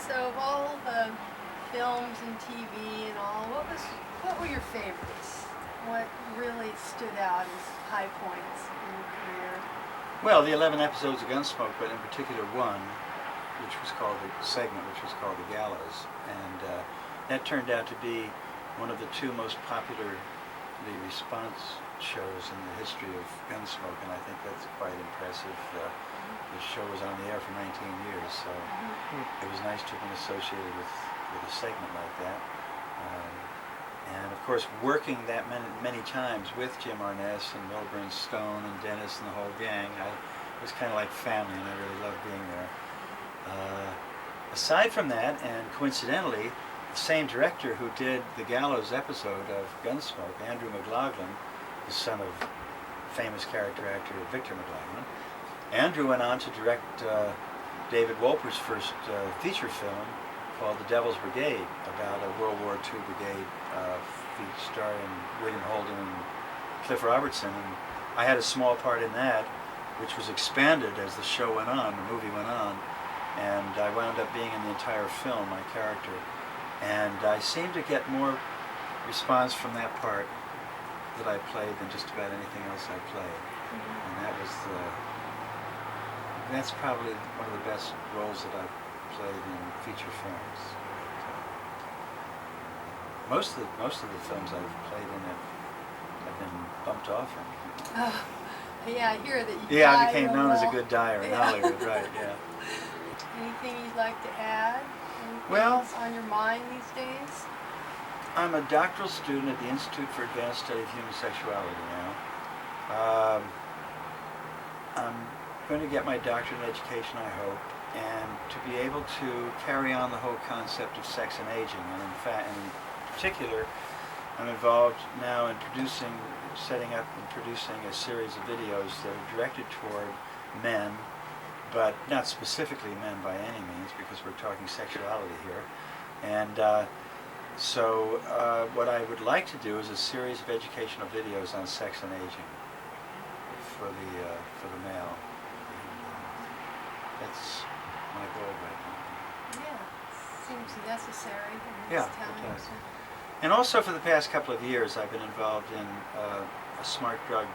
So of all the films and TV and all, what were your favorites? What really stood out as high points in your career? Well, the 11 episodes of Gunsmoke, but in particular one, which was called the segment, which was called The Gallows, and that turned out to be one of the two most popular response shows in the history of Gunsmoke, and I think that's quite impressive. The show was on the air for 19 years, so it was nice to have been associated with a segment like that. And of course, working that many times with Jim Arness and Milburn Stone and Dennis and the whole gang, it was kind of like family, and I really loved being there. Aside from that, and coincidentally, the same director who did the Gallows episode of Gunsmoke, Andrew McLaughlin, the son of famous character actor Victor McLaughlin, Andrew went on to direct David Wolper's first feature film called The Devil's Brigade, about a World War II brigade starring William Holden and Cliff Robertson. And I had a small part in that, which was expanded as the show went on, the movie went on, and I wound up being in the entire film, my character. And I seemed to get more response from that part that I played than just about anything else I played. And that's probably one of the best roles that I've played in feature films. Most of the films I've played in have been bumped off in. Oh, yeah, I hear that you Yeah, die I became real known as a well. good dyer in Hollywood, right, yeah. Anything you'd like to add? Anything Well, that's on your mind these days? I'm a doctoral student at the Institute for Advanced Study of Human Sexuality now. I'm going to get my doctorate in education, I hope, and to be able to carry on the whole concept of sex and aging. And in particular, I'm involved now in setting up and producing a series of videos that are directed toward men, but not specifically men by any means, because we're talking sexuality here. And so what I would like to do is a series of educational videos on sex and aging for the male. That's my goal right now. Yeah, seems necessary in Yeah, this it time. does. And also for the past couple of years, I've been involved in a smart drug,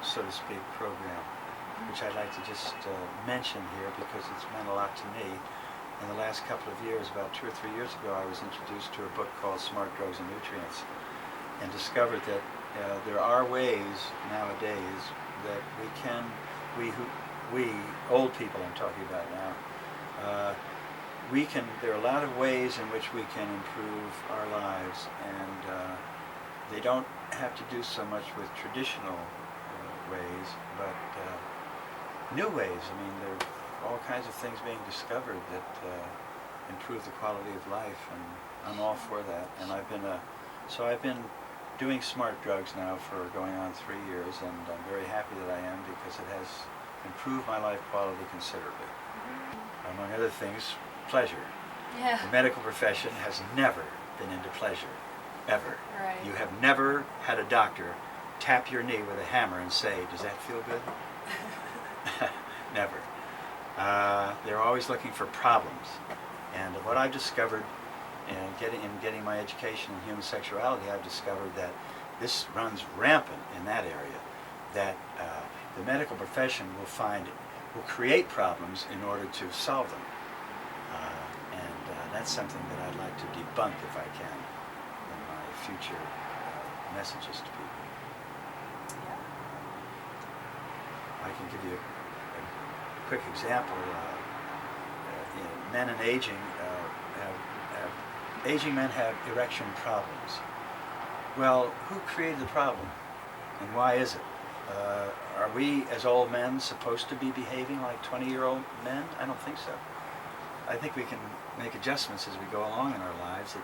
so to speak, program, which I'd like to just mention here because it's meant a lot to me. In the last couple of years, about 2 or 3 years ago, I was introduced to a book called Smart Drugs and Nutrients, and discovered that there are ways nowadays that we old people I'm talking about now, there are a lot of ways in which we can improve our lives, and they don't have to do so much with traditional ways, but new ways. I mean, there are all kinds of things being discovered that improve the quality of life, and I'm all for that. And I've been doing smart drugs now for going on 3 years, and I'm very happy that I am, because it has improved my life quality considerably. Among other things, pleasure. Yeah. The medical profession has never been into pleasure, ever. Right. You have never had a doctor tap your knee with a hammer and say, "Does that feel good?" Never. They're always looking for problems. And what I've discovered in getting my education in human sexuality, I've discovered that this runs rampant in that area, that the medical profession will create problems in order to solve them. And that's something that I'd like to debunk if I can in my future messages to people. I can give you a quick example. Men and aging aging men have erection problems. Well, who created the problem, and why is it? Are we, as old men, supposed to be behaving like 20-year-old men? I don't think so. I think we can make adjustments as we go along in our lives that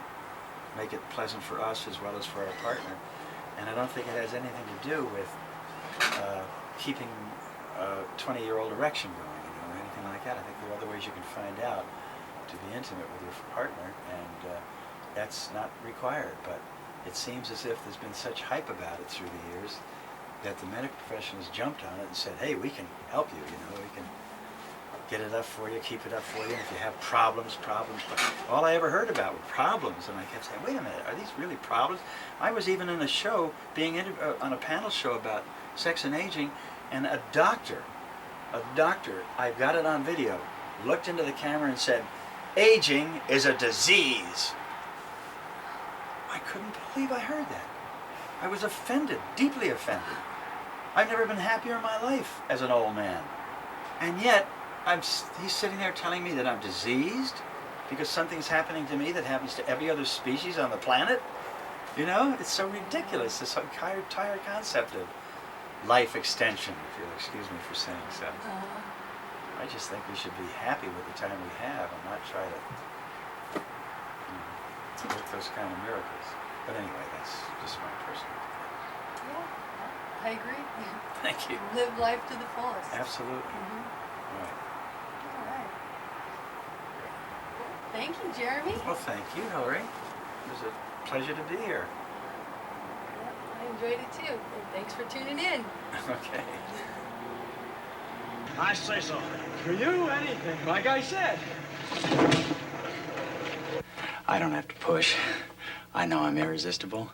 make it pleasant for us as well as for our partner. And I don't think it has anything to do with keeping a 20-year-old erection going, or anything like that. I think there are other ways you can find out to be intimate with your partner, and that's not required. But it seems as if there's been such hype about it through the years that the medical profession has jumped on it and said, "Hey, we can help you. We can get it up for you, keep it up for you. And if you have problems, all I ever heard about were problems. And I kept saying, wait a minute, are these really problems? I was even in a show, on a panel show about sex and aging, and a doctor, I've got it on video, looked into the camera and said, aging is a disease. I couldn't believe I heard that. I was offended, deeply offended. I've never been happier in my life as an old man. And yet, he's sitting there telling me that I'm diseased because something's happening to me that happens to every other species on the planet. You know, it's so ridiculous, this entire concept of life extension, if you'll excuse me for saying so. I just think we should be happy with the time we have and not try to work those kind of miracles. But anyway, that's just my personal opinion. Yeah, I agree. Thank you. Live life to the fullest. Absolutely. Right. All right. Thank you, Jeremy. Well, thank you, Hillary. It was a pleasure to be here. Yep, I enjoyed it too. And thanks for tuning in. Okay. I say so. For you, anything, like I said. I don't have to push. I know I'm irresistible.